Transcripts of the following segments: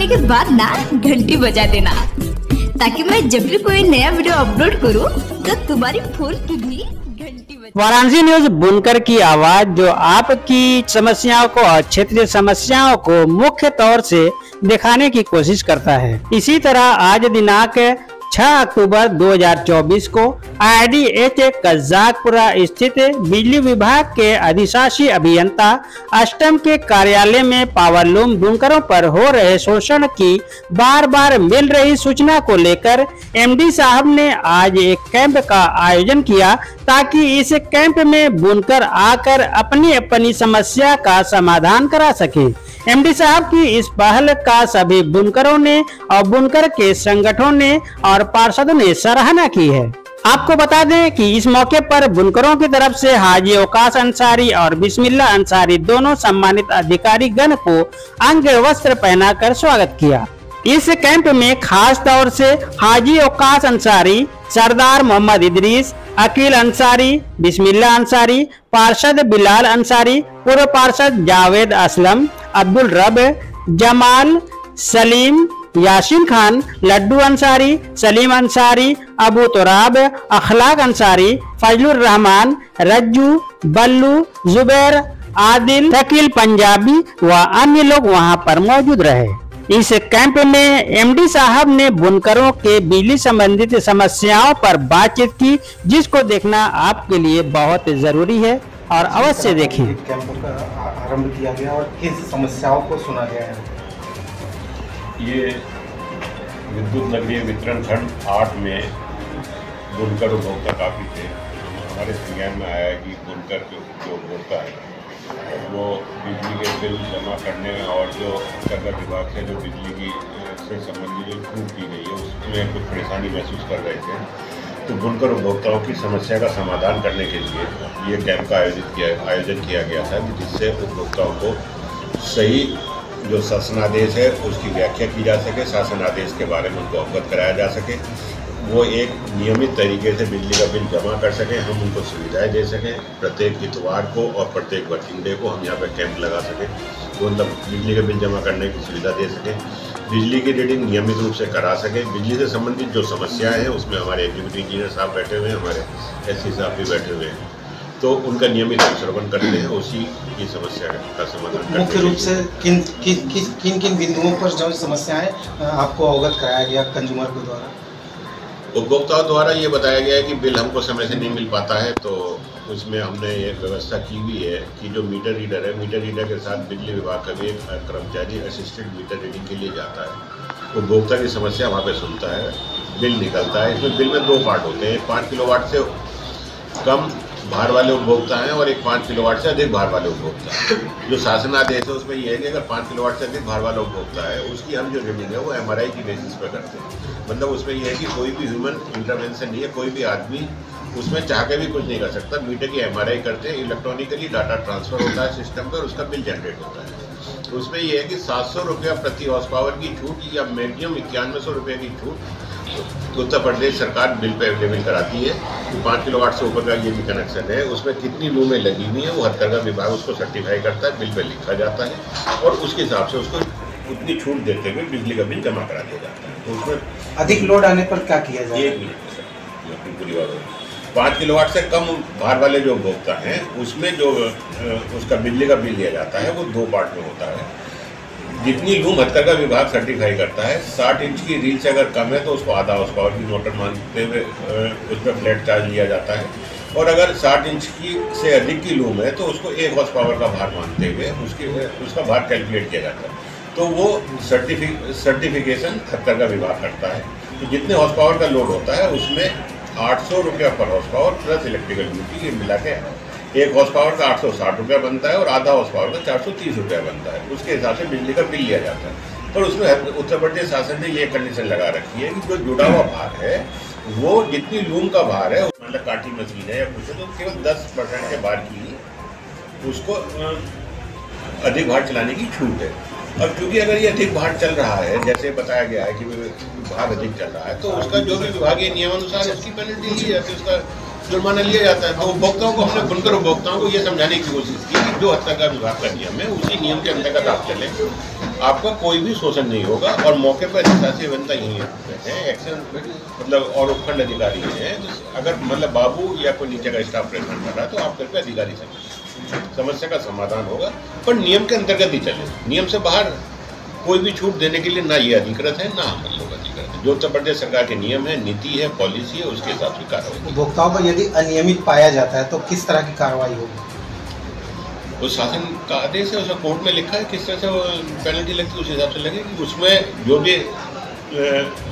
देखने के बाद ना घंटी बजा देना, ताकि मैं जब भी कोई नया वीडियो अपलोड करूं तो तुम्हारी फोन की भी घंटी बजे। वाराणसी न्यूज बुनकर की आवाज, जो आपकी समस्याओं को और क्षेत्रीय समस्याओं को मुख्य तौर से दिखाने की कोशिश करता है। इसी तरह आज दिनांक 6 अक्टूबर 2024 को IDH कज़ाकपुरा स्थित बिजली विभाग के अधिशासी अभियंता अष्टम के कार्यालय में पावरलूम बुनकरों पर हो रहे शोषण की बार बार मिल रही सूचना को लेकर MD साहब ने आज एक कैंप का आयोजन किया, ताकि इस कैंप में बुनकर आकर अपनी अपनी समस्या का समाधान करा सके। MD साहब की इस पहल का सभी बुनकरों ने और बुनकर के संगठनों ने और पार्षदों ने सराहना की है। आपको बता दें कि इस मौके पर बुनकरों की तरफ से हाजी औकाश अंसारी और बिस्मिल्लाह अंसारी दोनों सम्मानित अधिकारी गण को अंग वस्त्र पहनाकर स्वागत किया। इस कैंप में खास तौर से हाजी औकाश अंसारी, सरदार मोहम्मद इदरीस, अकील अंसारी, बिस्मिल्लाह अंसारी, पार्षद बिलाल अंसारी, पूर्व पार्षद जावेद असलम, अब्दुल रब, जमाल, सलीम, यासीन खान, लड्डू अंसारी, सलीम अंसारी, अबू तुराब, अखलाक अंसारी, फजलुर रहमान, रज्जू, बल्लू, जुबैर, आदिल, शकील पंजाबी व अन्य लोग वहां पर मौजूद रहे। इस कैंप में MD साहब ने बुनकरों के बिजली संबंधित समस्याओं पर बातचीत की, जिसको देखना आपके लिए बहुत जरूरी है और अवश्य देखें। कैंप का आरंभ किया गया और किस समस्याओं को सुना गया है? ये विद्युत नगरीय वितरण खंड 8 में बुनकर उपभोक्ता काफ़ी थे। हमारे संज्ञान में आया कि बुनकर जो उपभोक्ता है वो बिजली के बिल जमा करने और जो नगर विभाग से जो बिजली की से संबंधित जो छूट की गई है उसमें कुछ परेशानी महसूस कर रहे थे। तो बुनकर उपभोक्ताओं की समस्या का समाधान करने के लिए ये कैंप का आयोजन किया गया था, जिससे उपभोक्ताओं को सही जो शासनादेश है उसकी व्याख्या की जा सके, शासनादेश के बारे में उनको अवगत कराया जा सके, वो एक नियमित तरीके से बिजली का बिल जमा कर सकें, हम उनको सुविधाएं दे सकें। प्रत्येक इतवार को और प्रत्येक वर्किंग डे को हम यहाँ पर कैंप लगा सकें, वो मतलब बिजली का बिल जमा करने की सुविधा दे सकें, बिजली की रीडिंग नियमित रूप से करा सकें। बिजली से संबंधित जो समस्याएं हैं उसमें हमारे एग्जीक्यूटिव इंजीनियर साहब बैठे हुए हैं, हमारे SC साहब भी बैठे हुए हैं, तो उनका नियमित अनुश्रवण करते हैं, उसी की समस्या का समाधान करते हैं। मुख्य रूप से किन किन बिंदुओं पर जो समस्याएं आपको अवगत कराया गया कंज्यूमर के द्वारा? उपभोक्ताओं द्वारा ये बताया गया है कि बिल हमको समय से नहीं मिल पाता है, तो उसमें हमने ये व्यवस्था की हुई है कि जो मीटर रीडर है, मीटर रीडर के साथ बिजली विभाग का भी एक कर्मचारी असिस्टेंट मीटर रीडिंग के लिए जाता है। उपभोक्ता की समस्या वहाँ पे सुनता है, बिल निकलता है। इसमें बिल में 2 पार्ट होते हैं, 5 किलोवाट से कम भार वाले उपभोक्ता हैं और एक 5 किलोवाट से अधिक भार वाले उपभोक्ता हैं। जो शासनादेश है उसमें यह है कि अगर 5 किलोवाट से अधिक भार वाला उपभोक्ता है उसकी हम जो रीडिंग है वो MRI की बेसिस पर करते हैं। मतलब उसमें यह है कि कोई भी ह्यूमन इंटरवेंशन नहीं है, कोई भी आदमी उसमें चाह के भी कुछ नहीं कर सकता। मीटर की MRI करते हैं, इलेक्ट्रॉनिकली डाटा ट्रांसफर होता है सिस्टम पर, उसका बिल जनरेट होता है। उसमें यह है कि 700 रुपया प्रति हॉर्स पावर की छूट या मैक्सिमम 9100 रुपये की छूट उत्तर प्रदेश सरकार बिल पे अवेलेबल कराती है। तो 5 किलोवाट से ऊपर का ये भी कनेक्शन है, उसमें कितनी लूमें लगी हुई है वो हथकरघा विभाग उसको सर्टिफाई करता है, बिल पे लिखा जाता है और उसके हिसाब से उसको उतनी छूट देते हुए बिजली का बिल जमा करा दिया जाता है। तो उसमें अधिक लोड आने पर क्या किया जाए? 1 मिनट अपनी पूरी बात 5 किलोवाट से कम भार वाले जो उपभोक्ता हैं उसमें जो उसका बिजली का बिल लिया जाता है वो 2 पार्ट में होता है। जितनी लूम हथकरघा विभाग सर्टिफाई करता है, 60 इंच की रील से अगर कम है तो उसको आधा हॉर्स पावर की मोटर मानते हुए उस पर फ्लैट चार्ज लिया जाता है, और अगर 60 इंच की से अधिक की लूम है तो उसको 1 हॉर्स पावर का भार मानते हुए उसका भार कैलकुलेट किया जाता है। तो वो सर्टिफिकेशन हथकरघा विभाग करता है। तो जितने हॉर्स पावर का लोड होता है उसमें 800 रुपया पर horse power plus electrical duty ये मिला के 1 हॉर्स पावर का 860 रुपया बनता है और आधा हॉर्स पावर का 430 रुपया बनता है। उसके हिसाब से बिजली का बिल लिया जाता है। पर उसमें उत्तर प्रदेश शासन ने ये कंडीशन लगा रखी है कि जो जुड़ा हुआ भार है वो जितनी लूम का भार है, मतलब काठी मशीन है या कुछ है, तो केवल 10% के भार की उसको अधिक भार चलाने की छूट है। अब क्योंकि अगर ये अधिक भार चल रहा है, जैसे बताया गया है कि भार अधिक चल रहा है, तो उसका जो भी विभागीय नियमानुसार उसकी पेनल्टी ली जाती है, उसका जुर्माना लिया जाता है। तो उपभोक्ताओं को, हमने बुनकर उपभोक्ताओं को ये समझाने की कोशिश की कि जो हस्तकला विभाग का नियम है उसी नियम के अंतर्गत आप चलें, आपका कोई भी शोषण नहीं होगा। और मौके पर अधिशासी अभियंता यही है, एक्शन मतलब और उपखंड अधिकारी हैं, तो अगर मतलब बाबू या कोई नीचे का स्टाफ प्रेशर कर रहा है तो आप करके अधिकारी से समस्या का समाधान होगा। पर नियम के अंतर्गत ही चले, नियम से बाहर कोई भी छूट देने के लिए ना ये अधिकृत है ना हम लोग अधिकृत है। जो उत्तर प्रदेश सरकार के नियम है, नीति है, पॉलिसी है, उसके हिसाब से कार्रवाई। उपभोक्ताओं पर यदि अनियमित पाया जाता है तो किस तरह की कार्रवाई होगी? तो शासन का आदेश है, उसमें कोर्ट में लिखा है किस तरह से पेनल्टी लगती है, उस हिसाब से लगेगी। उसमें जो भी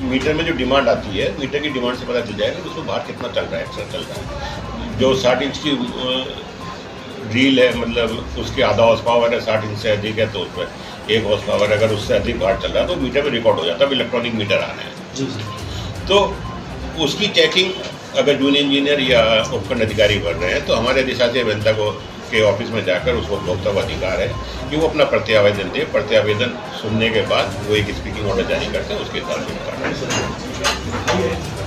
मीटर में जो डिमांड आती है, मीटर की डिमांड से पता चल जाएगा कि उसमें बाहर कितना चल रहा है, एक्स्ट्रा चल रहा है। जो 60 इंच की रील है, मतलब उसकी आधा हॉर्स पावर है, 60 इंच से अधिक है तो उसमें 1 हॉर्स पावर, अगर उससे अधिक बाहर चल रहा है तो मीटर में रिकॉर्ड हो जाता है। इलेक्ट्रॉनिक मीटर आ रहे हैं जी जी। तो उसकी चेकिंग अगर जूनियर इंजीनियर या उपखंड अधिकारी कर रहे हैं तो हमारे अधिशासी अभियंता को के ऑफिस में जाकर उसको उपभोक्ता का अधिकार है कि वो अपना प्रत्यावेदन दे। प्रत्यावेदन सुनने के बाद वो एक स्पीकिंग ऑर्डर जारी करते हैं, उसके हिसाब से कार्रवाई।